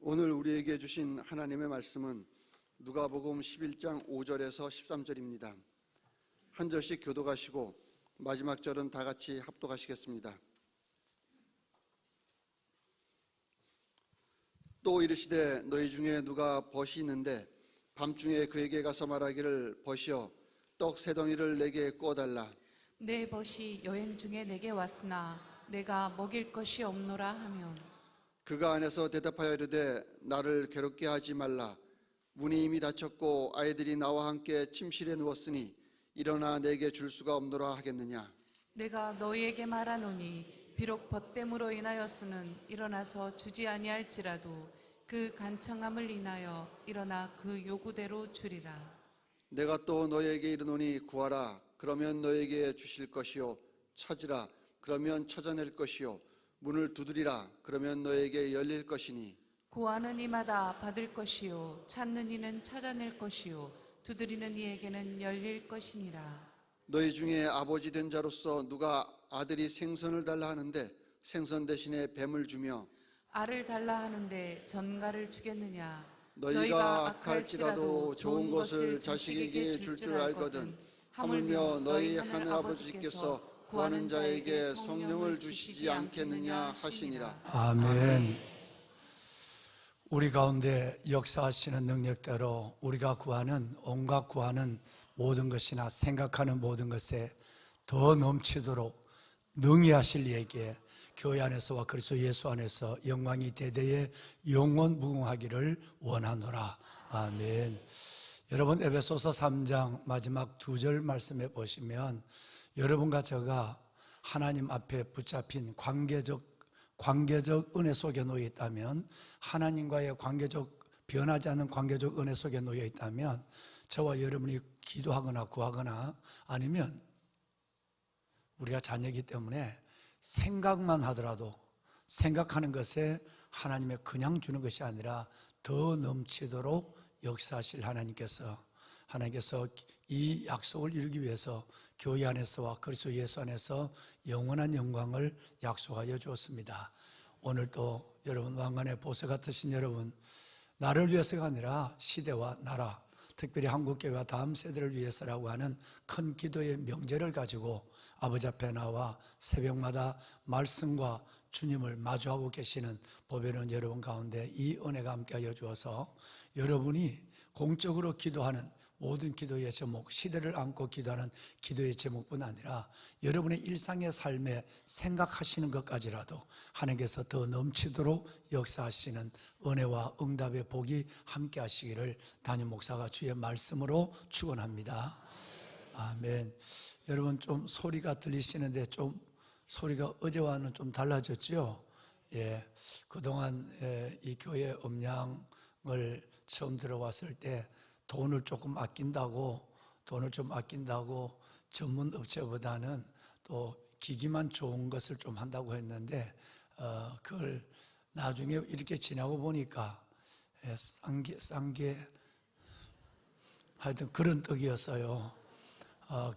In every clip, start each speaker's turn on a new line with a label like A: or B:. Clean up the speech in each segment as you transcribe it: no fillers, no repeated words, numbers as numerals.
A: 오늘 우리에게 주신 하나님의 말씀은 누가복음 11장 5절에서 13절입니다. 한 절씩 교독하시고 마지막 절은 다 같이 합독하시겠습니다. 또 이르시되 너희 중에 누가 벗이 있는데 밤중에 그에게 가서 말하기를 벗이여 떡 세 덩이를 내게 구워달라.
B: 내 벗이 여행 중에 내게 왔으나 내가 먹일 것이 없노라 하면
A: 그가 안에서 대답하여 이르되 나를 괴롭게 하지 말라. 문이 이미 닫혔고 아이들이 나와 함께 침실에 누웠으니 일어나 내게 줄 수가 없노라 하겠느냐.
B: 내가 너희에게 말하노니 비록 벗됨으로 인하여서는 일어나서 주지 아니할지라도 그 간청함을 인하여 일어나 그 요구대로 주리라.
A: 내가 또 너희에게 이르노니 구하라 그러면 너희에게 주실 것이요 찾으라 그러면 찾아낼 것이요 문을 두드리라 그러면 너희에게 열릴 것이니
B: 구하는 이마다 받을 것이요 찾는 이는 찾아낼 것이요 두드리는 이에게는 열릴 것이니라.
A: 너희 중에 아버지 된 자로서 누가 아들이 생선을 달라 하는데 생선 대신에 뱀을 주며
B: 알을 달라 하는데 전갈을 주겠느냐.
A: 너희가 악할지라도 좋은 것을 자식에게 줄 줄 알거든 하물며 너희 하늘 아버지께서 구하는 자에게 성령을 주시지 않겠느냐 하시니라.
C: 아멘. 우리 가운데 역사하시는 능력대로 우리가 구하는 온갖 구하는 모든 것이나 생각하는 모든 것에 더 넘치도록 능히 하실 이에게 교회 안에서와 그리스도 예수 안에서 영광이 대대에 영원 무궁하기를 원하노라. 아멘. 여러분 에베소서 3장 마지막 2절 말씀해 보시면 여러분과 제가 하나님 앞에 붙잡힌 관계적 은혜 속에 놓여 있다면, 하나님과의 변하지 않는 관계적 은혜 속에 놓여 있다면 저와 여러분이 기도하거나 구하거나 아니면 우리가 자녀이기 때문에 생각만 하더라도 생각하는 것에 하나님의 그냥 주는 것이 아니라 더 넘치도록 역사하실 하나님께서 이 약속을 이루기 위해서 교회 안에서와 그리스도 예수 안에서 영원한 영광을 약속하여 주었습니다. 오늘도 여러분 왕관의 보석 같으신 여러분, 나를 위해서가 아니라 시대와 나라, 특별히 한국교회와 다음 세대를 위해서라고 하는 큰 기도의 명제를 가지고 아버지 앞에 나와 새벽마다 말씀과 주님을 마주하고 계시는 보배로운 여러분 가운데 이 은혜가 함께하여 주어서 여러분이 공적으로 기도하는 모든 기도의 제목, 시대를 안고 기도하는 기도의 제목뿐 아니라 여러분의 일상의 삶에 생각하시는 것까지라도 하나님께서 더 넘치도록 역사하시는 은혜와 응답의 복이 함께 하시기를 담임 목사가 주의 말씀으로 축원합니다. 아멘. 여러분 좀 소리가 들리시는데 좀 소리가 어제와는 좀 달라졌죠? 예. 그동안 이 교회 음량을 처음 들어왔을 때 돈을 좀 아낀다고 전문 업체보다는 또 기기만 좋은 것을 좀 한다고 했는데 그걸 나중에 이렇게 지나고 보니까 싼게 하여튼 그런 떡이었어요.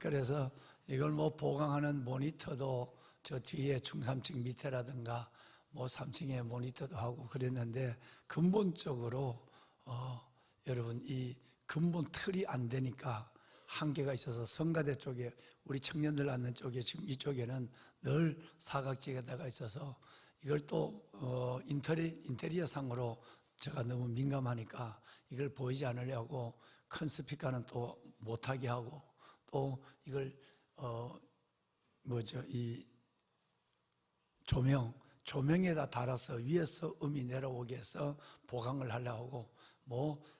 C: 그래서 이걸 보강하는 모니터도 저 뒤에 중삼층 밑에라든가 3층에 모니터도 하고 그랬는데 근본적으로 여러분 이 근본 틀이 안 되니까 한계가 있어서 성가대 쪽에 우리 청년들 앉는 쪽에 지금 이쪽에는 늘 사각지대가 있어서 이걸 또 인테리어 상으로 제가 너무 민감하니까 이걸 보이지 않으려고 큰 스피커는 또 못하게 하고 또 이걸 이 조명에다 달아서 위에서 음이 내려오게 해서 보강을 하려고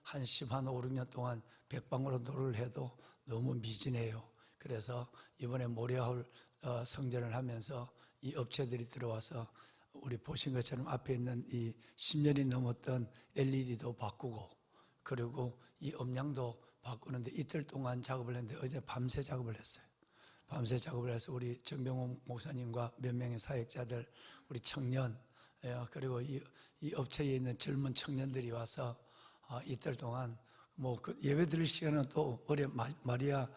C: 한 5, 6년 동안 백방으로 노력을 해도 너무 미진해요. 그래서 이번에 모래하울 성전을 하면서 이 업체들이 들어와서 우리 보신 것처럼 앞에 있는 이 10년이 넘었던 LED도 바꾸고 그리고 이 음량도 바꾸는데 이틀 동안 작업을 했는데 어제 밤새 작업을 했어요. 밤새 작업을 해서 우리 정병훈 목사님과 몇 명의 사역자들, 우리 청년, 그리고 이 업체에 있는 젊은 청년들이 와서 이틀 동안 예배 드릴 시간은 또 올해 마리아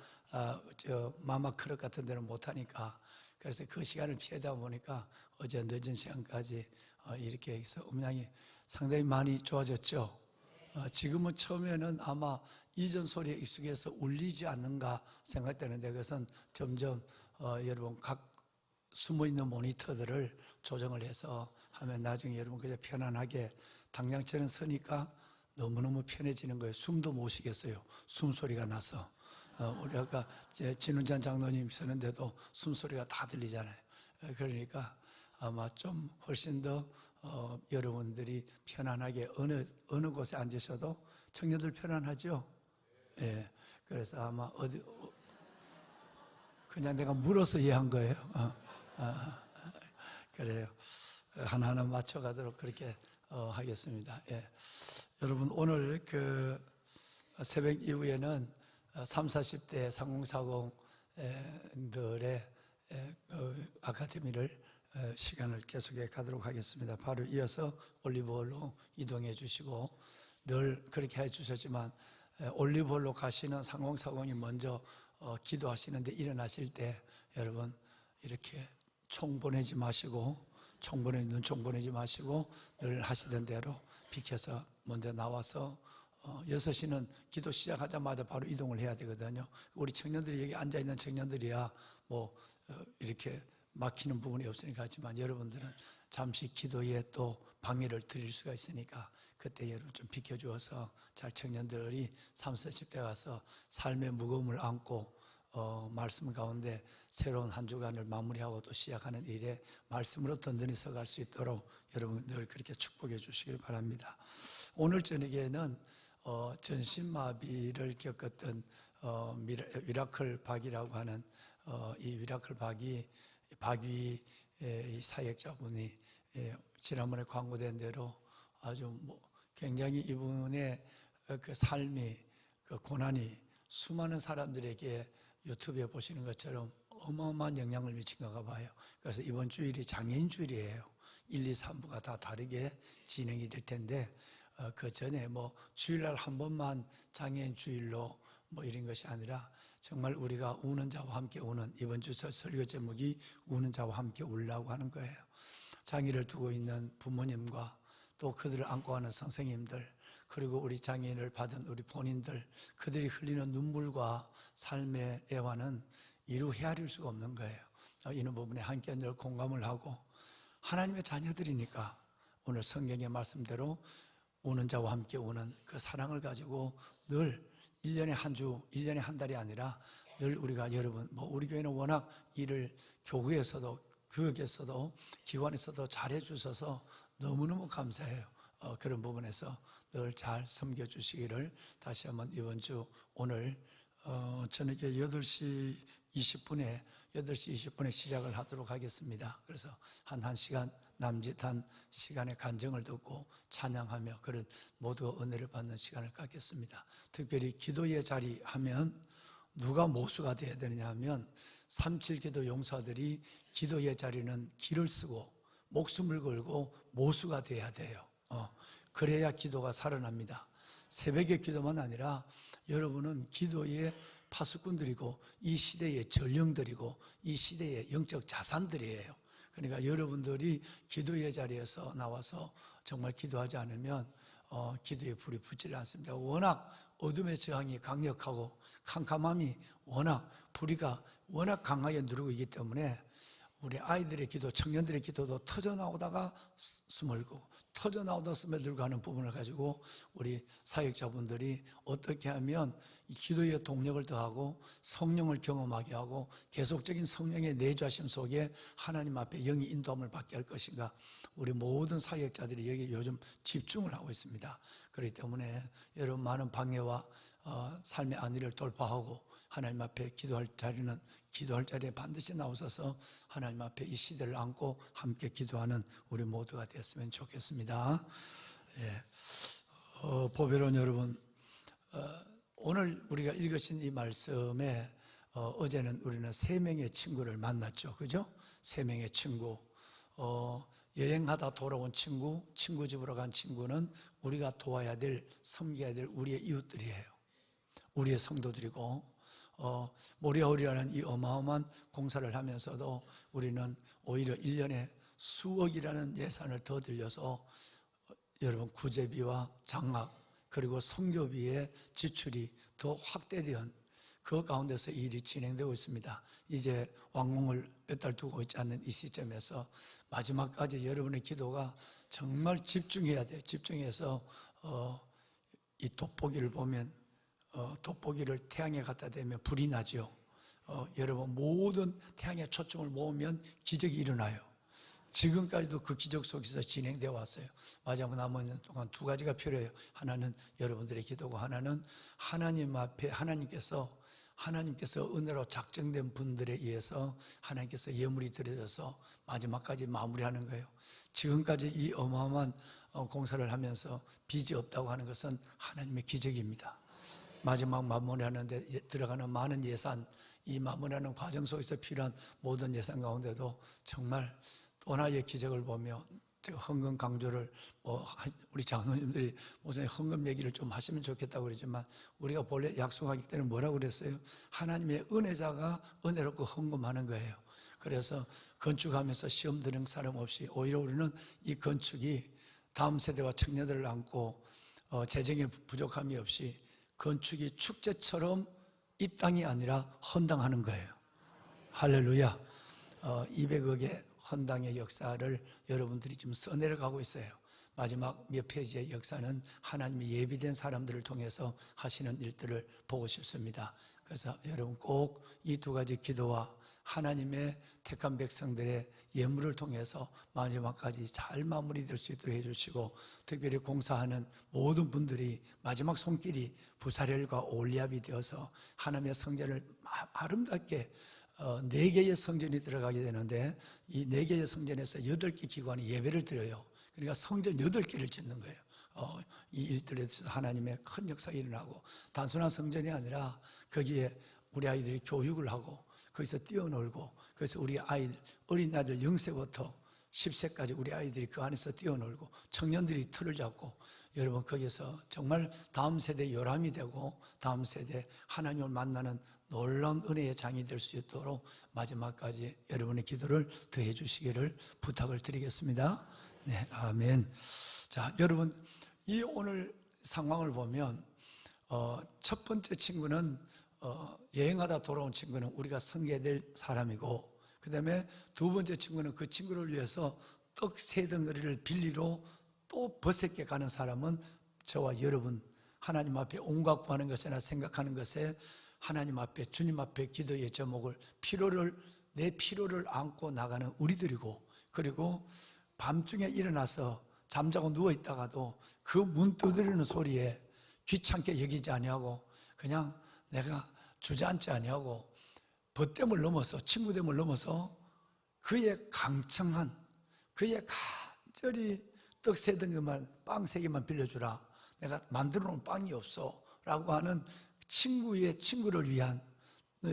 C: 마마 크럭 같은 데는 못하니까 그래서 그 시간을 피하다 보니까 어제 늦은 시간까지 이렇게 해서 음량이 상당히 많이 좋아졌죠. 지금은 처음에는 아마 이전 소리에 익숙해서 울리지 않는가 생각되는데 그것은 점점 여러분 각 숨어있는 모니터들을 조정을 해서 하면 나중에 여러분 그냥 편안하게 당장처럼 서니까 너무너무 편해지는 거예요. 숨도 못 쉬겠어요. 숨소리가 나서. 우리 아까 진운찬 장로님 서는데도 숨소리가 다 들리잖아요. 그러니까 아마 좀 훨씬 더 여러분들이 편안하게 어느 곳에 앉으셔도 청년들 편안하죠? 예. 그래서 아마 그냥 내가 물어서 이해한 거예요. 그래요. 하나하나 맞춰가도록 그렇게 하겠습니다. 예. 여러분 오늘 그 새벽 이후에는 30, 40대 상공사공들의 아카데미를 시간을 계속해 가도록 하겠습니다. 바로 이어서 올리브홀로 이동해 주시고 늘 그렇게 해 주셨지만 올리브홀로 가시는 상공사공이 먼저 기도하시는데 일어나실 때 여러분 이렇게 총 보내지 마시고 눈총 보내지 마시고 늘 하시던 대로 비켜서 먼저 나와서 6시는 기도 시작하자마자 바로 이동을 해야 되거든요. 우리 청년들이 여기 앉아있는 청년들이야 뭐 이렇게 막히는 부분이 없으니까 하지만 여러분들은 잠시 기도에 또 방해를 드릴 수가 있으니까 그때 여러분 좀 비켜주어서 잘 청년들이 30, 40대 가서 삶의 무거움을 안고 말씀 가운데 새로운 한 주간을 마무리하고 또 시작하는 일에 말씀으로 든든히 서갈 수 있도록 여러분들 그렇게 축복해 주시길 바랍니다. 오늘 저녁에는 전신마비를 겪었던 미라클 박이라고 하는 이 미라클 박이 사역자분이 지난번에 광고된 대로 아주 굉장히 이분의 그 삶이 그 고난이 수많은 사람들에게 유튜브에 보시는 것처럼 어마어마한 영향을 미친 건가 봐요. 그래서 이번 주일이 장애인 주일이에요. 1, 2, 3부가 다 다르게 진행이 될 텐데 그 전에 주일날 한 번만 장애인 주일로 이런 것이 아니라 정말 우리가 우는 자와 함께 우는 이번 주 설교 제목이 우는 자와 함께 울라고 하는 거예요. 장애를 두고 있는 부모님과 또 그들을 안고 가는 선생님들 그리고 우리 장애인을 받은 우리 본인들 그들이 흘리는 눈물과 삶의 애환은 이루 헤아릴 수가 없는 거예요. 이런 부분에 함께 늘 공감을 하고 하나님의 자녀들이니까 오늘 성경의 말씀대로 우는 자와 함께 우는 그 사랑을 가지고 늘 1년에 한 주, 1년에 한 달이 아니라 늘 우리가 여러분 우리 교회는 워낙 일을 교구에서도 교육에서도 기관에서도 잘해 주셔서 너무너무 감사해요. 그런 부분에서 늘 잘 섬겨주시기를 다시 한번 이번 주 오늘 저녁에 8시 20분에 시작을 하도록 하겠습니다. 그래서 한 시간 남짓한 시간의 간증을 듣고 찬양하며 그런 모두가 은혜를 받는 시간을 갖겠습니다. 특별히 기도의 자리 하면 누가 모수가 되어야 되느냐 하면 37기도 용사들이 기도의 자리는 길을 쓰고 목숨을 걸고 모수가 되어야 돼요. 그래야 기도가 살아납니다. 새벽의 기도만 아니라 여러분은 기도의 파수꾼들이고 이 시대의 전령들이고 이 시대의 영적 자산들이에요. 그러니까 여러분들이 기도의 자리에서 나와서 정말 기도하지 않으면 기도의 불이 붙지 않습니다. 워낙 어둠의 저항이 강력하고 캄캄함이 불이가 워낙 강하게 누르고 있기 때문에 우리 아이들의 기도, 청년들의 기도도 터져나오다가 스멀고 터져나오다가 스며들고 하는 부분을 가지고 우리 사역자분들이 어떻게 하면 이 기도의 동력을 더하고 성령을 경험하게 하고 계속적인 성령의 내주하심 속에 하나님 앞에 영이 인도함을 받게 할 것인가, 우리 모든 사역자들이 여기 요즘 집중을 하고 있습니다. 그렇기 때문에 여러분 많은 방해와 삶의 안위를 돌파하고 하나님 앞에 기도할 자리에 반드시 나오셔서 하나님 앞에 이 시대를 안고 함께 기도하는 우리 모두가 되었으면 좋겠습니다. 예. 보배로운 여러분, 오늘 우리가 읽으신 이 말씀에 어제는 우리는 3명의 친구를 만났죠. 그죠? 3명의 친구. 여행하다 돌아온 친구 집으로 간 친구는 우리가 도와야 될, 섬겨야 될 우리의 이웃들이에요. 우리의 성도들이고, 모리아홀이라는 이 어마어마한 공사를 하면서도 우리는 오히려 1년에 수억이라는 예산을 더 들여서 여러분 구제비와 장학 그리고 선교비의 지출이 더 확대된 그 가운데서 일이 진행되고 있습니다. 이제 완공을 몇 달 두고 있지 않는 이 시점에서 마지막까지 여러분의 기도가 정말 집중해야 돼요. 집중해서 이 돋보기를 보면 돋보기를 태양에 갖다 대면 불이 나죠. 여러분 모든 태양의 초점을 모으면 기적이 일어나요. 지금까지도 그 기적 속에서 진행되어 왔어요. 마지막 남은 동안 두 가지가 필요해요. 하나는 여러분들의 기도고, 하나는 하나님 앞에 하나님께서 은혜로 작정된 분들에 의해서 하나님께서 예물이 드려져서 마지막까지 마무리하는 거예요. 지금까지 이 어마어마한 공사를 하면서 빚이 없다고 하는 것은 하나님의 기적입니다. 마지막 마무리하는데 들어가는 많은 예산, 이 마무리하는 과정 속에서 필요한 모든 예산 가운데도 정말 또 하나의 기적을 보며 제가 헌금 강조를 우리 장로님들이 목사님 헌금 얘기를 좀 하시면 좋겠다고 그러지만 우리가 본래 약속하기 때문에 뭐라고 그랬어요? 하나님의 은혜자가 은혜롭고 헌금하는 거예요. 그래서 건축하면서 시험 드는 사람 없이 오히려 우리는 이 건축이 다음 세대와 청년들을 안고 재정의 부족함이 없이 건축이 축제처럼 입당이 아니라 헌당하는 거예요. 할렐루야. 200억의 헌당의 역사를 여러분들이 지금 써내려가고 있어요. 마지막 몇 페이지의 역사는 하나님이 예비된 사람들을 통해서 하시는 일들을 보고 싶습니다. 그래서 여러분 꼭 이 두 가지 기도와 하나님의 택한 백성들의 예물을 통해서 마지막까지 잘 마무리될 수 있도록 해주시고, 특별히 공사하는 모든 분들이 마지막 손길이 부사렐과 올리압이 되어서 하나님의 성전을 아름답게 4개의 성전이 들어가게 되는데, 이 4개의 성전에서 8개 기관이 예배를 드려요. 그러니까 성전 8개를 짓는 거예요. 이 일들에 대해서 하나님의 큰 역사가 일어나고, 단순한 성전이 아니라 거기에 우리 아이들이 교육을 하고 거기서 뛰어놀고, 그래서 우리 아이들, 어린 아이들 0세부터 10세까지 우리 아이들이 그 안에서 뛰어놀고, 청년들이 틀을 잡고, 여러분 거기서 정말 다음 세대 요람이 되고 다음 세대 하나님을 만나는 놀라운 은혜의 장이 될 수 있도록 마지막까지 여러분의 기도를 더해 주시기를 부탁을 드리겠습니다. 네, 아멘. 자, 여러분 이 오늘 상황을 보면 첫 번째 친구는 여행하다 돌아온 친구는 우리가 섬겨야 될 사람이고, 그 다음에 두 번째 친구는 그 친구를 위해서 떡 3덩어리를 빌리러 또 버색게 가는 사람은 저와 여러분, 하나님 앞에 온갖 구하는 것이나 생각하는 것에 하나님 앞에, 주님 앞에 기도의 제목을 내 필요를 안고 나가는 우리들이고, 그리고 밤중에 일어나서 잠자고 누워있다가도 그 문 두드리는 소리에 귀찮게 여기지 아니하고 그냥 내가 주저앉지 아니하고 벗됨을 넘어서, 친구됨을 넘어서 그의 강청한, 그의 간절히 떡 3덩이만, 빵 3개만 빌려주라, 내가 만들어 놓은 빵이 없어 라고 하는 친구를 위한,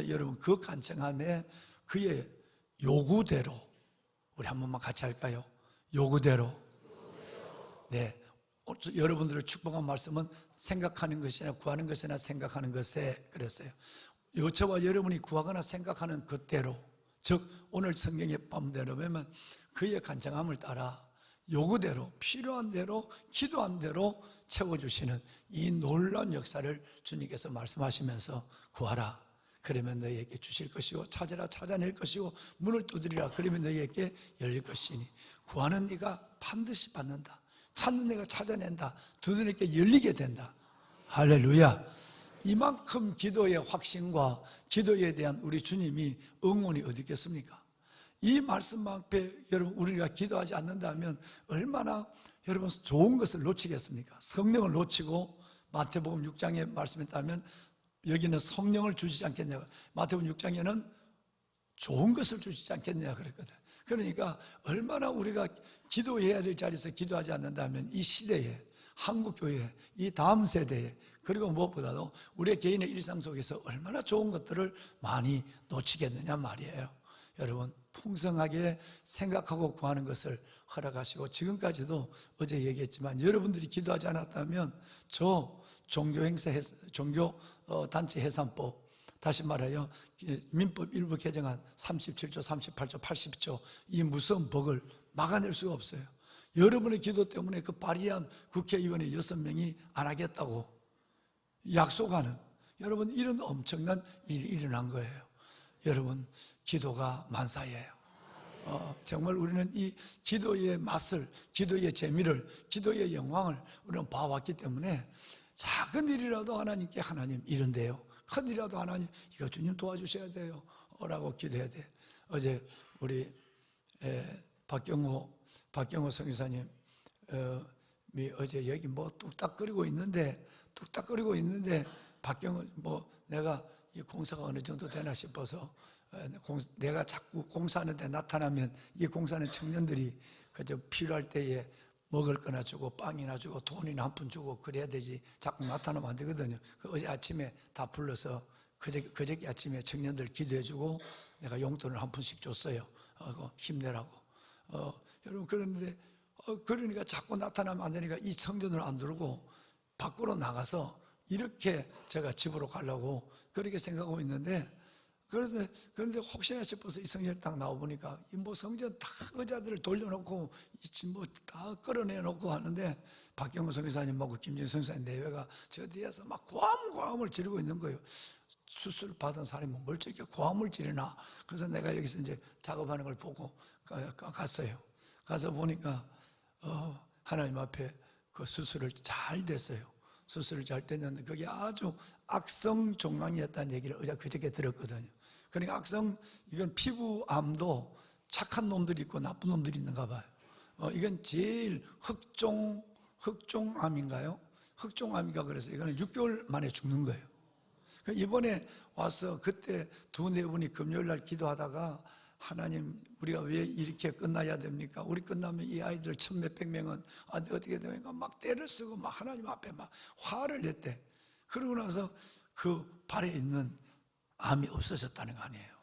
C: 여러분 그 간청함에 그의 요구대로 우리 한 번만 같이 할까요? 요구대로. 네, 여러분들을 축복한 말씀은 생각하는 것이나 구하는 것이나 생각하는 것에 그랬어요. 저와 여러분이 구하거나 생각하는 그대로, 즉 오늘 성경의 본대로 보면 그의 간청함을 따라 요구대로, 필요한 대로, 기도한 대로 채워주시는 이 놀라운 역사를 주님께서 말씀하시면서 구하라, 그러면 너희에게 주실 것이고, 찾으라 찾아낼 것이고, 문을 두드리라 그러면 너희에게 열릴 것이니, 구하는 네가 반드시 받는다, 찾는 네가 찾아낸다, 두드리게 열리게 된다. 할렐루야. 이만큼 기도의 확신과 기도에 대한 우리 주님이 응원이 어디 있겠습니까? 이 말씀 앞에 여러분 우리가 기도하지 않는다면 얼마나 여러분 좋은 것을 놓치겠습니까? 성령을 놓치고, 마태복음 6장에 말씀에 따르면 여기는 성령을 주시지 않겠냐, 마태복음 6장에는 좋은 것을 주시지 않겠냐 그랬거든. 그러니까 얼마나 우리가 기도해야 될 자리에서 기도하지 않는다면 이 시대에, 한국교회, 이 다음 세대에, 그리고 무엇보다도 우리의 개인의 일상 속에서 얼마나 좋은 것들을 많이 놓치겠느냐 말이에요. 여러분 풍성하게 생각하고 구하는 것을 허락하시고, 지금까지도 어제 얘기했지만 여러분들이 기도하지 않았다면 저 종교단체 해산법, 다시 말하여 민법 일부 개정안 37조, 38조, 80조 이 무서운 법을 막아낼 수가 없어요. 여러분의 기도 때문에 그 발의한 국회의원의 6명이 안 하겠다고 약속하는, 여러분 이런 엄청난 일이 일어난 거예요. 여러분 기도가 만사예요. 정말 우리는 이 기도의 맛을, 기도의 재미를, 기도의 영광을 우리는 봐왔기 때문에 작은 일이라도 하나님께, 하나님 이런데요, 큰 일이라도 하나님 이거 주님 도와주셔야 돼요 라고 기도해야 돼. 어제 우리 박경호 성교사님 어제 여기 뭐 뚝딱거리고 있는데 박경호 내가 이 공사가 어느 정도 되나 싶어서 내가 자꾸 공사하는 데 나타나면 이 공사하는 청년들이 그저 필요할 때에 먹을 거나 주고 빵이나 주고 돈이나 한 푼 주고 그래야 되지 자꾸 나타나면 안 되거든요. 어제 아침에 다 불러서 그저께 아침에 청년들 기도해 주고 내가 용돈을 한 푼씩 줬어요. 힘내라고. 여러분 그런데 그러니까 자꾸 나타나면 안 되니까 이 성전을 안 들고 밖으로 나가서 이렇게 제가 집으로 가려고 그렇게 생각하고 있는데, 그런데 혹시나 싶어서 이 성전에 딱 나와보니까 뭐 성전 다 의자들을 돌려놓고 뭐 다 끌어내놓고 하는데 박경호 선교사님하고 김진수 선교사님 내외가 저 뒤에서 막 고함을 지르고 있는 거예요. 수술 받은 사람이 뭘 저렇게 고함을 지르나. 그래서 내가 여기서 이제 작업하는 걸 보고 갔어요. 가서 보니까 하나님 앞에 그 수술을 잘 됐어요. 수술을 잘 됐는데 그게 아주 악성 종양이었다는 얘기를 어제 그저께 들었거든요. 그러니까 이건 피부암도 착한 놈들이 있고 나쁜 놈들이 있는가 봐요. 이건 제일 흑종암인가요? 흑종암이가 그래서 이거는 6개월 만에 죽는 거예요. 이번에 와서 그때 2-4분이 금요일날 기도하다가 하나님 우리가 왜 이렇게 끝나야 됩니까? 우리 끝나면 이 아이들 1,000몇백 명은 어떻게 됩니까? 막 때를 쓰고 막 하나님 앞에 막 화를 냈대. 그러고 나서 그 발에 있는 암이 없어졌다는 거 아니에요.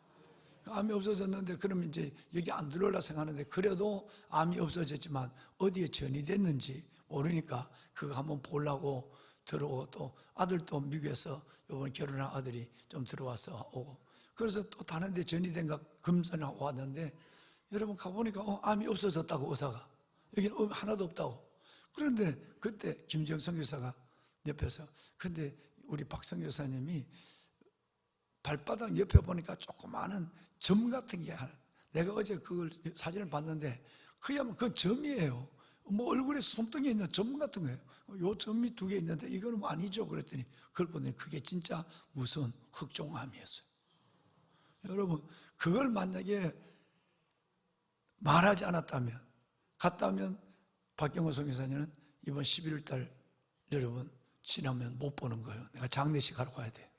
C: 암이 없어졌는데 그러면 이제 여기 안 들어올라 생각하는데 그래도 암이 없어졌지만 어디에 전이 됐는지 모르니까 그거 한번 보려고 들어오고 또 아들도 미국에서 이번 결혼한 아들이 좀 들어와서 오고 그래서 또 다른 데 전이 된가 검사하고 왔는데 여러분 가보니까 암이 없어졌다고 의사가 여기는 하나도 없다고. 그런데 그때 김정성 교사가 옆에서 근데 우리 박성 교사님이 발바닥 옆에 보니까 조그마한 점 같은 게 하나. 내가 어제 그걸 사진을 봤는데 그야말로 그건 점이에요. 뭐 얼굴에 손등에 있는 점 같은 거예요. 요 점이 2개 있는데 이거는 뭐 아니죠. 그랬더니 그걸 보니 그게 진짜 무슨 흑종암이었어요. 여러분 그걸 만약에 말하지 않았다면 갔다면 박경호 선교사님은 이번 11월 달 여러분 지나면 못 보는 거예요. 내가 장례식 하러 가야 돼.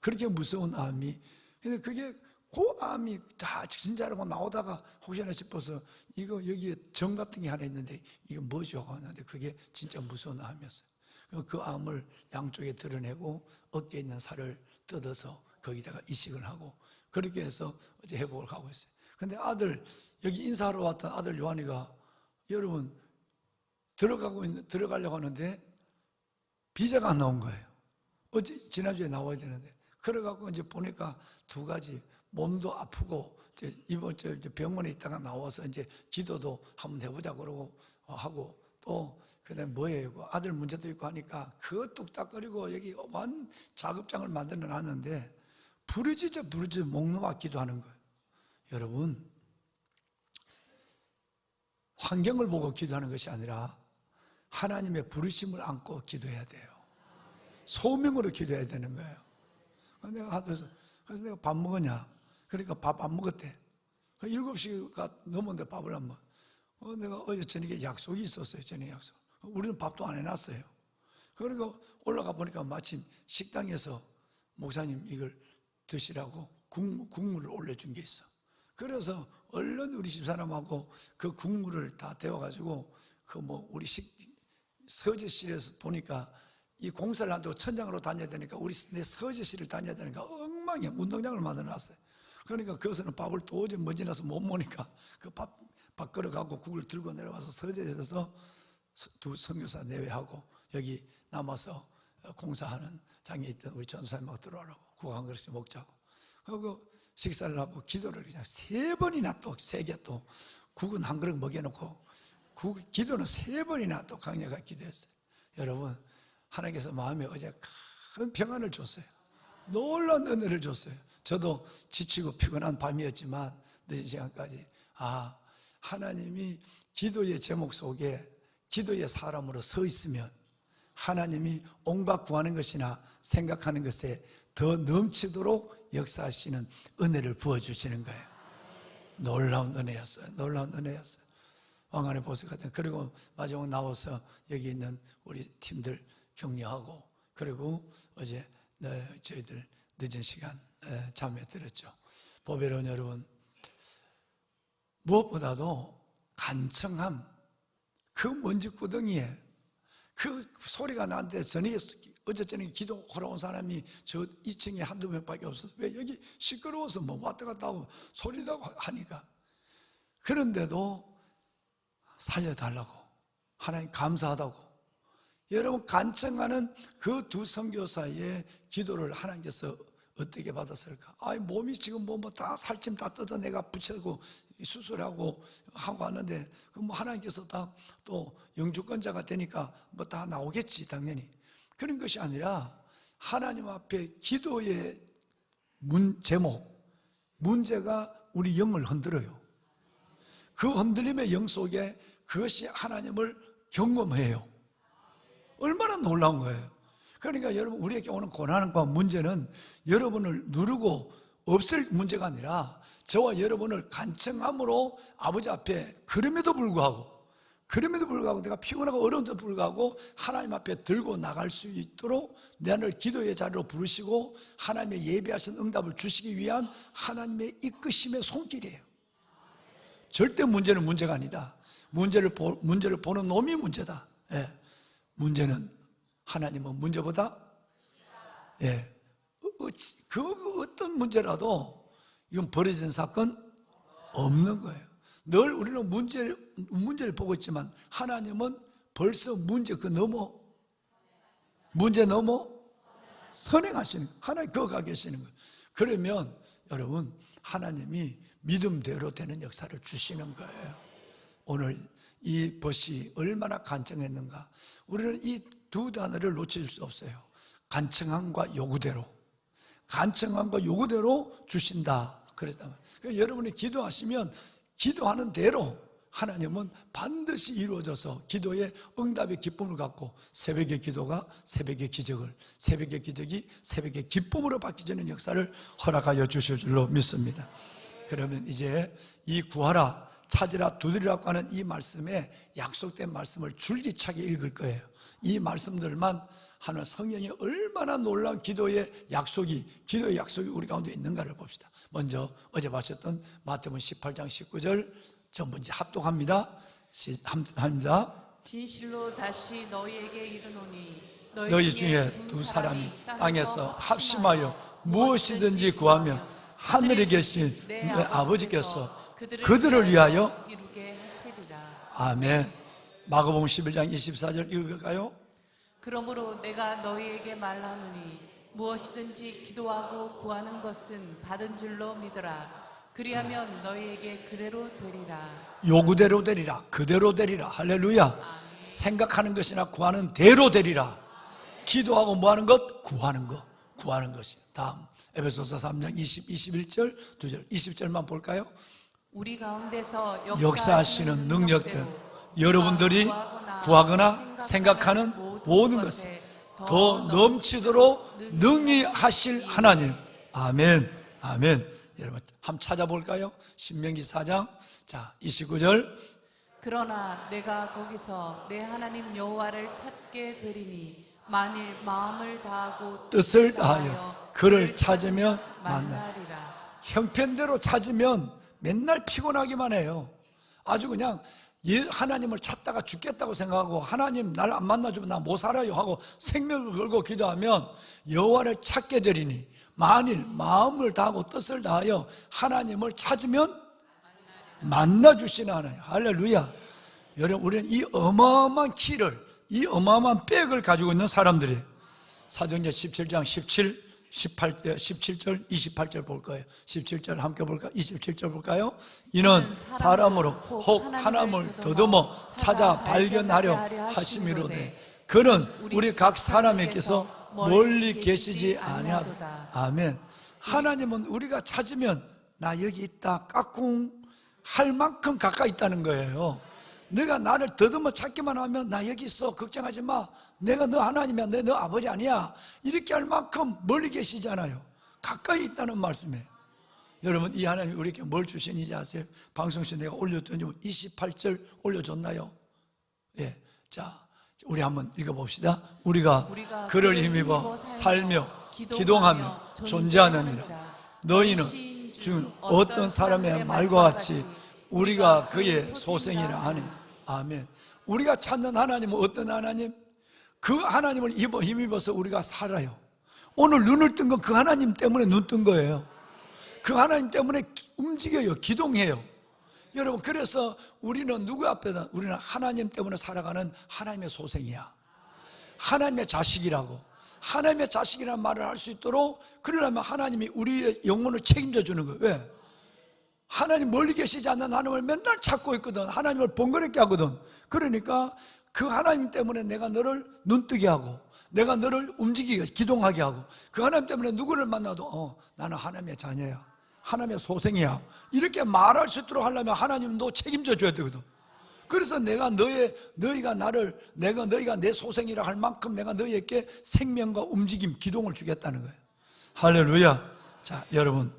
C: 그렇게 무서운 암이. 근데 그게 그 암이 다 진짜라고 나오다가 혹시나 싶어서 이거 여기에 점 같은 게 하나 있는데 이거 뭐죠? 하는데 그게 진짜 무서운 암이었어요. 그 암을 양쪽에 드러내고 어깨에 있는 살을 뜯어서 거기다가 이식을 하고 그렇게 해서 이제 회복을 가고 있어요. 근데 아들 여기 인사하러 왔던 아들 요한이가 여러분 들어가려고 하는데 비자가 안 나온 거예요. 어제 지난주에 나와야 되는데 그래갖고 이제 보니까 2가지 몸도 아프고 이번 병원에 있다가 나와서 이제 기도도 한번 해보자 그러고 하고 또 그다음에 뭐예요? 아들 문제도 있고 하니까 그거 뚝딱거리고 여기 완 작업장을 만들어 놨는데 부르짖어 목 놓아 기도하는 거예요. 여러분 환경을 보고 기도하는 것이 아니라 하나님의 부르심을 안고 기도해야 돼요. 소명으로 기도해야 되는 거예요. 그래서 내가 밥 먹었냐? 그러니까 밥 안 먹었대. 7시가 넘었는데 밥을 안 먹어. 내가 어제 저녁에 약속이 있었어요. 저녁 약속. 우리는 밥도 안 해놨어요. 그러니까 올라가 보니까 마침 식당에서 목사님 이걸 드시라고 국물을 올려준 게 있어. 그래서 얼른 우리 집사람하고 그 국물을 다 데워가지고 우리 서재실에서 보니까 이 공사를 한다고 천장으로 다녀야 되니까 내 서재실을 다녀야 되니까 엉망이야. 운동장을 만들어놨어요. 그러니까 그것은 밥을 도저히 먼지 나서 못 먹으니까 그 밥 걸어가고 국을 들고 내려와서 서재실에서 2 선교사 내외하고 여기 남아서 공사하는 장에 있던 우리 전도사님하고 들어오라고 국 한 그릇씩 먹자고. 그리고 식사를 하고 기도를 그냥 3번이나 또 세게 또 국은 한 그릇 먹여놓고 그 기도는 3번이나 또 강력하게 기도했어요. 여러분, 하나님께서 마음에 어제 큰 평안을 줬어요. 놀라운 은혜를 줬어요. 저도 지치고 피곤한 밤이었지만 늦은 시간까지 하나님이 기도의 제목 속에 기도의 사람으로 서 있으면 하나님이 온갖 구하는 것이나 생각하는 것에 더 넘치도록 역사하시는 은혜를 부어주시는 거예요. 놀라운 은혜였어요. 놀라운 은혜였어요. 왕관의 보석 같은. 그리고 마지막 나와서 여기 있는 우리 팀들 격려하고, 그리고 어제 저희들 늦은 시간 잠에 들었죠. 보배로운 여러분, 무엇보다도 간청함, 그 먼지구덩이에 그 소리가 나는데 어제 저녁에 기도 하러 온 사람이 저 2층에 한두 명밖에 없어서 왜 여기 시끄러워서 뭐 왔다 갔다 하고 소리 나고 하니까, 그런데도 살려달라고 하나님 감사하다고. 여러분, 간청하는 그 두 선교사의 기도를 하나님께서 어떻게 받았을까? 몸이 지금 뭐 다 살찜 다 뜯어내가 붙이고 수술하고 하고 하는데, 뭐 하나님께서 다 또 영주권자가 되니까 뭐 다 나오겠지 당연히. 그런 것이 아니라 하나님 앞에 기도의 제목, 문제가 우리 영을 흔들어요. 그 흔들림의 영 속에 그것이 하나님을 경험해요. 얼마나 놀라운 거예요. 그러니까 여러분, 우리에게 오는 고난과 문제는 여러분을 누르고 없을 문제가 아니라 저와 여러분을 간청함으로 아버지 앞에 그럼에도 불구하고 내가 피곤하고 어려운데도 불구하고 하나님 앞에 들고 나갈 수 있도록 나를 기도의 자리로 부르시고 하나님의 예비하신 응답을 주시기 위한 하나님의 이끄심의 손길이에요. 절대 문제는 문제가 아니다. 문제를 보는 놈이 문제다. 예. 문제는 하나님은 문제보다 그 어떤 문제라도 이건 버려진 사건 없는 거예요. 늘 우리는 문제를 보고 있지만 하나님은 벌써 문제 넘어 선행하시는 거예요. 하나님 거가 계시는 거예요. 그러면 여러분, 하나님이 믿음대로 되는 역사를 주시는 거예요. 오늘 이 벗이 얼마나 간청했는가. 우리는 이 두 단어를 놓칠 수 없어요. 간청함과 요구대로 주신다. 그래서 여러분이 기도하시면 기도하는 대로 하나님은 반드시 이루어져서 기도의 응답의 기쁨을 갖고 새벽의 기도가 새벽의 기적을, 새벽의 기적이 새벽의 기쁨으로 바뀌는 역사를 허락하여 주실 줄로 믿습니다. 그러면 이제 이 구하라, 찾으라, 두드리라고 하는 이 말씀에 약속된 말씀을 줄기차게 읽을 거예요. 이 말씀들만 하는 성경에 얼마나 놀라운 기도의 약속이 우리 가운데 있는가를 봅시다. 먼저 어제 마셨던 마태복음 18장 19절 전부 이제 합독합니다. 합니다.
B: 진실로 다시 너희에게 이르노니
C: 너희 중에 두 사람이 땅에서 합심하여 무엇이든지 구하면 하늘에 계신 내 아버지께서 그들을 위하여
B: 이루게 하시리라.
C: 아멘. 마가복음 11장 24절 읽을까요?
B: 그러므로 내가 너희에게 말하노니 무엇이든지 기도하고 구하는 것은 받은 줄로 믿으라. 그리하면 너희에게 그대로 되리라.
C: 요구대로 되리라. 그대로 되리라. 할렐루야. 생각하는 것이나 구하는 대로 되리라. 기도하고 뭐 하는 것? 구하는 것이. 다음 에베소서 3장 20, 21절 2절 20절만 볼까요?
B: 우리 가운데서
C: 역사하시는 능력대로 여러분들이 구하거나 생각하는 모든 것을 더 넘치도록 능히 하실 하나님. 아멘. 아멘. 여러분 한번 찾아볼까요? 신명기 4장 29절.
B: 그러나 내가 거기서 내 하나님 여호와를 찾게 되리니 만일 마음을 다하고
C: 뜻을 다하여 그를 찾으면
B: 만나리라.
C: 형편대로 찾으면 맨날 피곤하기만 해요. 아주 그냥 하나님을 찾다가 죽겠다고 생각하고 하나님 날 안 만나주면 나 못 살아요 하고 생명을 걸고 기도하면 여호와를 찾게 되리니 만일 마음을 다하고 뜻을 다하여 하나님을 찾으면 만나주시는 하나님. 할렐루야. 여러분, 우리는 이 어마어마한 키를, 이 어마어마한 백을 가지고 있는 사람들이에요. 사도행전 17장 17 17절, 28절 볼 거예요. 17절 함께 볼까요? 27절 볼까요? 이는 사람으로 혹 하나님을 더듬어 찾아 발견하려 하심이로되 그는 우리 각 사람에게서 멀리 계시지 아니하도다. 아멘. 하나님은 우리가 찾으면 나 여기 있다 까꿍 할 만큼 가까이 있다는 거예요. 네가 나를 더듬어 찾기만 하면 나 여기 있어 걱정하지 마, 내가 너 하나님이야, 내 너 아버지 아니야, 이렇게 할 만큼 멀리 계시잖아요. 가까이 있다는 말씀이에요. 여러분, 이 하나님이 우리에게 뭘 주시는지 아세요? 방송시 내가 올렸더니 28절 올려줬나요? 예. 자, 우리 한번 읽어봅시다. 우리가 그를 힘입어 살며 기동하며 존재하느니라. 너희는 중 어떤 사람의 말과 같이 우리가 그의 소생이라 하니. 아멘. 우리가 찾는 하나님은 어떤 하나님? 그 하나님을 힘입어서 우리가 살아요. 오늘 눈을 뜬 건 그 하나님 때문에 눈 뜬 거예요. 그 하나님 때문에 움직여요. 기동해요. 여러분, 그래서 우리는 누구 앞에다? 우리는 하나님 때문에 살아가는 하나님의 소생이야. 하나님의 자식이라고. 하나님의 자식이라는 말을 할 수 있도록 그러려면 하나님이 우리의 영혼을 책임져 주는 거예요. 왜? 하나님 멀리 계시지 않는 하나님을 맨날 찾고 있거든. 하나님을 번거롭게 하거든. 그러니까 그 하나님 때문에 내가 너를 눈뜨게 하고 내가 너를 움직이게 기동하게 하고 그 하나님 때문에 누구를 만나도 나는 하나님의 자녀야, 하나님의 소생이야, 이렇게 말할 수 있도록 하려면 하나님도 책임져 줘야 되거든. 그래서 내가 너희가 내 소생이라 할 만큼 내가 너희에게 생명과 움직임, 기동을 주겠다는 거예요. 할렐루야. 자, 여러분,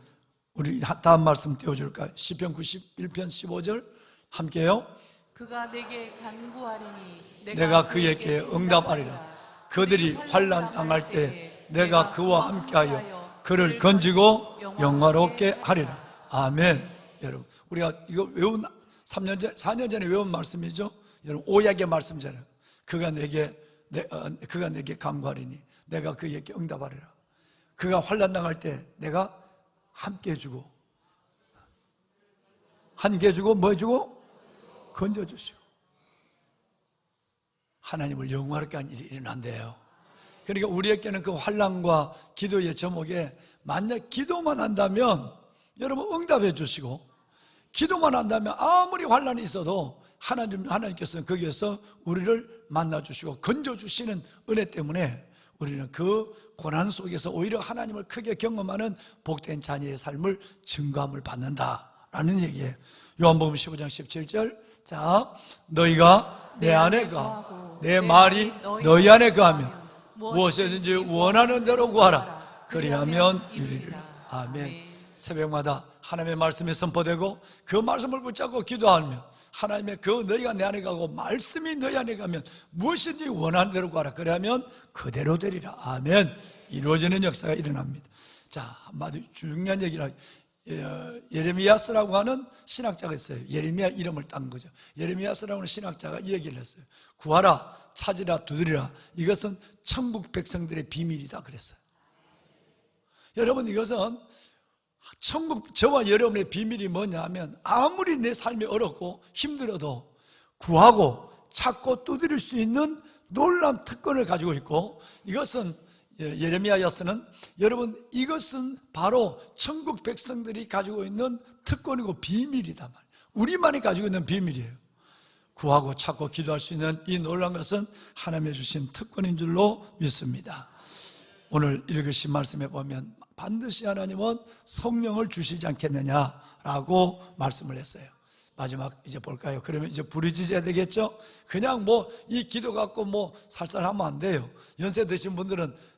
C: 우리 다음 말씀 띄워줄까요? 시편 91편 15절 함께요.
B: 그가 내게 간구하리니
C: 내가 그에게 응답하리라. 그들이 환난 당할 때 내가 그와 함께하여 그를 건지고 영화롭게 하리라. 아멘. 여러분, 우리가 이거 외운 4년 전에 외운 말씀이죠. 여러분, 오약의 말씀잖아요. 그가 내게 간구하리니 내가 그에게 응답하리라. 그가 환난 당할 때 내가 함께 해주고, 함께 해주고, 뭐 해주고? 건져주시고. 하나님을 영화롭게 하는 일이 일어난대요. 그러니까 우리에게는 그 환난과 기도의 제목에 만약 기도만 한다면 여러분 응답해 주시고, 기도만 한다면 아무리 환난이 있어도 하나님께서는 거기에서 우리를 만나주시고 건져주시는 은혜 때문에 우리는 그 고난 속에서 오히려 하나님을 크게 경험하는 복된 자녀의 삶을 증거함을 받는다라는 얘기예요. 요한복음 15장 17절. 자, 너희가 내 안에 거하고 내 말이 너희 안에 거하면 무엇이든지 원하는 대로 구하라. 그리하면 이루리라. 아멘. 새벽마다 하나님의 말씀이 선포되고 그 말씀을 붙잡고 기도하면 하나님의 그 너희가 내 안에 가고 말씀이 너희 안에 가면 무엇이든지 원하는 대로 구하라. 그러면 그대로 되리라. 아멘. 이루어지는 역사가 일어납니다. 자, 한마디 중요한 얘기라. 예레미야스라고 하는 신학자가 있어요. 예레미야 이름을 딴 거죠. 예레미야스라고 하는 신학자가 이 얘기를 했어요. 구하라, 찾으라, 두드리라. 이것은 천국 백성들의 비밀이다 그랬어요. 여러분, 이것은 저와 여러분의 비밀이 뭐냐 하면 아무리 내 삶이 어렵고 힘들어도 구하고 찾고 두드릴 수 있는 놀라운 특권을 가지고 있고, 이것은 예레미야서는 여러분 이것은 바로 천국 백성들이 가지고 있는 특권이고 비밀이다 말이에요. 우리만이 가지고 있는 비밀이에요. 구하고 찾고 기도할 수 있는 이 놀라운 것은 하나님이 주신 특권인 줄로 믿습니다. 오늘 읽으신 말씀에 보면 반드시 하나님은 성령을 주시지 않겠느냐라고 말씀을 했어요. 마지막 이제 볼까요? 그러면 이제 부르짖어야 되겠죠? 그냥 이 기도 갖고 살살 하면 안 돼요. 연세 드신 분들은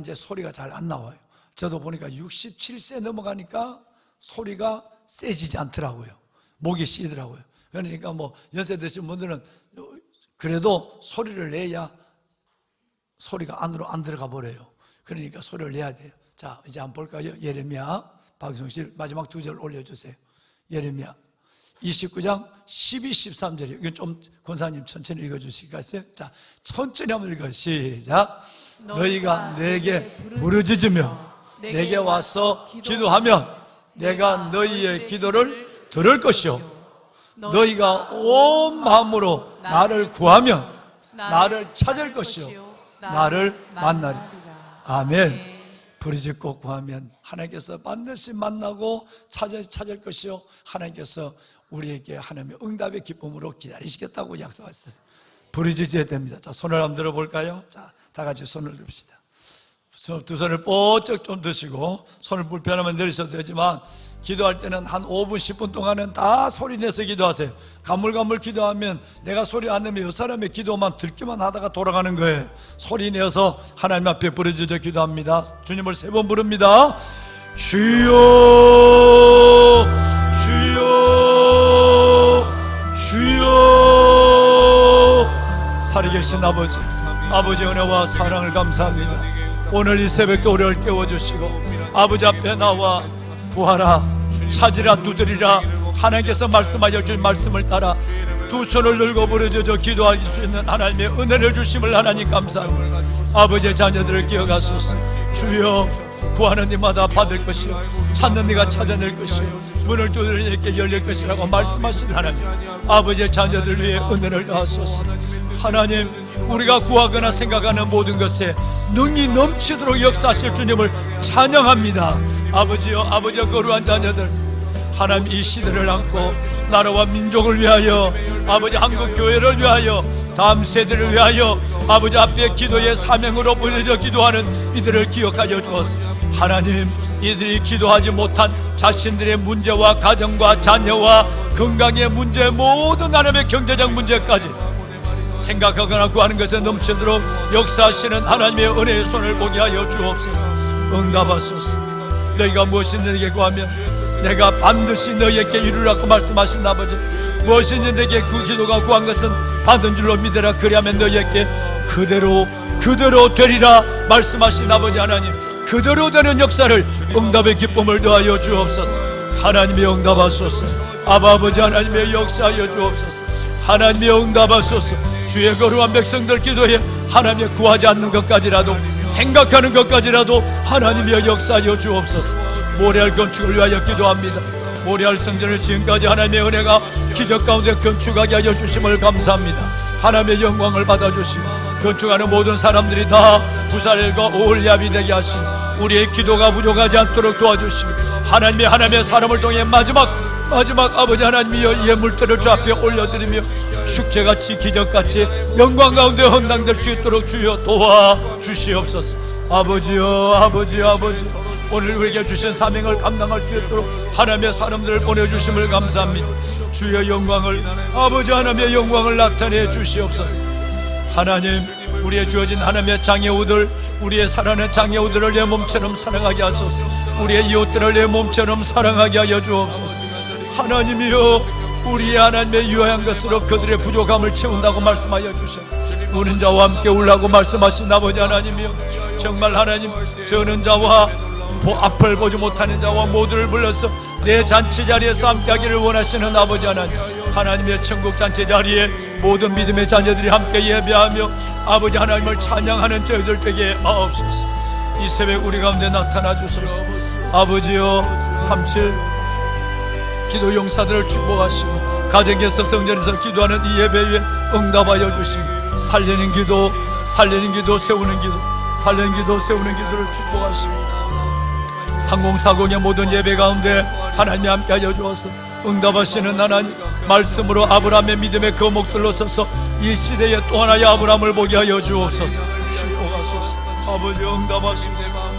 C: 이제 소리가 잘 안 나와요. 저도 보니까 67세 넘어가니까 소리가 세지지 않더라고요. 목이 쉬더라고요. 그러니까 연세 드신 분들은 그래도 소리를 내야 소리가 안으로 안 들어가 버려요. 그러니까 소리를 내야 돼요. 자, 이제 한번 볼까요? 예레미야, 박성실 마지막 2절 올려주세요. 예레미야 29장 12, 13절이에요. 이건 좀 권사님 천천히 읽어주시겠어요? 자, 천천히 한번 읽어요. 시작. 너희가 내게 부르짖으며 내게 와서 기도하면 내가 너희의 기도를 들을 것이요 너희가 온 마음으로 나를 구하면 나를 찾을 것이요 나를 만나리라. 아멘. 부르짖고 구하면 하나님께서 반드시 만나고 찾을 것이요 하나님께서 우리에게 하나님의 응답의 기쁨으로 기다리시겠다고 약속하셨어요. 부르짖어야 됩니다. 자, 손을 한번 들어볼까요? 자, 다 같이 손을 듭시다. 두 손을 뽀쩍 좀 드시고, 손을 불편하면 내리셔도 되지만 기도할 때는 한 5분 10분 동안은 다 소리 내서 기도하세요. 가물가물 기도하면 내가 소리 안 내면 이 사람의 기도만 듣기만 하다가 돌아가는 거예요. 소리 내어서 하나님 앞에 부르짖어 기도합니다. 주님을 3번 부릅니다. 주여 주여 주여. 살아계신 아버지, 아버지 은혜와 사랑을 감사합니다. 오늘 이 새벽에 우리를 깨워주시고 아버지 앞에 나와 구하라, 찾으라, 두드리라 하나님께서 말씀하여 주신 말씀을 따라 두 손을 들고 부르짖어 기도할 수 있는 하나님의 은혜를 주심을 하나님 감사합니다. 아버지의 자녀들을 기억하소서. 주여, 구하는 이마다 받을 것이요 찾는 이가 찾아낼 것이요 문을 두드리는 이에게 열릴 것이라고 말씀하신 하나님, 아버지의 자녀들 위해 은혜를 더하소서. 하나님, 우리가 구하거나 생각하는 모든 것에 능이 넘치도록 역사하실 주님을 찬양합니다. 아버지여, 아버지의 거룩한 자녀들, 하나님 이 시대를 안고 나라와 민족을 위하여, 아버지 한국 교회를 위하여, 다음 세대를 위하여 아버지 앞에 기도의 사명으로 부르짖어 기도하는 이들을 기억하여 주옵소서. 하나님, 이들이 기도하지 못한 자신들의 문제와 가정과 자녀와 건강의 문제, 모든 하나님의 경제적 문제까지 생각하거나 구하는 것에 넘치도록 역사하시는 하나님의 은혜의 손을 보게 하여 주옵소서. 응답하소서. 너희가 무엇이든지 내게 구하면 내가 반드시 너희에게 이루라고 말씀하신 아버지, 무엇이든지 내게 그 기도가 구한 것은 받은 줄로 믿으라. 그리하면 너희에게 그대로 되리라 말씀하신 아버지 하나님, 그대로 되는 역사를, 응답의 기쁨을 더하여 주옵소서. 하나님의 응답하소서. 아버지 하나님의 역사하여 주옵소서. 하나님의 응답하소서. 주의 거룩한 백성들 기도에 하나님의 구하지 않는 것까지라도, 생각하는 것까지라도 하나님의 역사하여 주옵소서. 모래알 건축을 위하여 기도합니다. 모래알 성전을 지금까지 하나님의 은혜가 기적 가운데 건축하게 하여 주심을 감사합니다. 하나님의 영광을 받아주시고 건축하는 모든 사람들이 다 부살과 오홀리압이 되게 하시고 우리의 기도가 부족하지 않도록 도와주시고 하나님의 사람을 통해 마지막 아버지 하나님이여 예물들을 주 앞에 올려드리며 축제같이 기적같이 영광 가운데 헌당될 수 있도록 주여 도와주시옵소서. 아버지여, 오늘 우리에게 주신 사명을 감당할 수 있도록 하나님의 사람들을 보내주심을 감사합니다. 주의 영광을, 아버지 하나님의 영광을 나타내 주시옵소서. 하나님, 우리의 주어진 하나님의 장애우들, 우리의 사랑하는 장애우들을 내 몸처럼 사랑하게 하소서. 우리의 이웃들을 내 몸처럼 사랑하게 하여 주옵소서. 하나님이여, 우리의 하나님의 유한 것으로 그들의 부족함을 채운다고 말씀하여 주셨습니다. 우는 자와 함께 울라고 말씀하신 아버지 하나님이여, 정말 하나님, 저는 자와 앞을 보지 못하는 자와 모두를 불러서 내 잔치 자리에서 함께하기를 원하시는 아버지 하나님, 하나님의 천국 잔치 자리에 모든 믿음의 자녀들이 함께 예배하며 아버지 하나님을 찬양하는 저희들 되게 하옵소서. 이 새벽 우리 가운데 나타나 주소서. 아버지여, 37 기도 용사들을 축복하시고 가정개석 성전에서 기도하는 이 예배에 응답하여 주시고 살리는 기도, 세우는 기도를 축복하시고 상공사공의 모든 예배 가운데 하나님 함께 하여 주어서 응답하시는 하나님, 말씀으로 아브라함의 믿음의 거목들로 서서 이 시대에 또 하나의 아브라함을 보게 하여 주옵소서. 축복하소서. 아버지 응답하소서.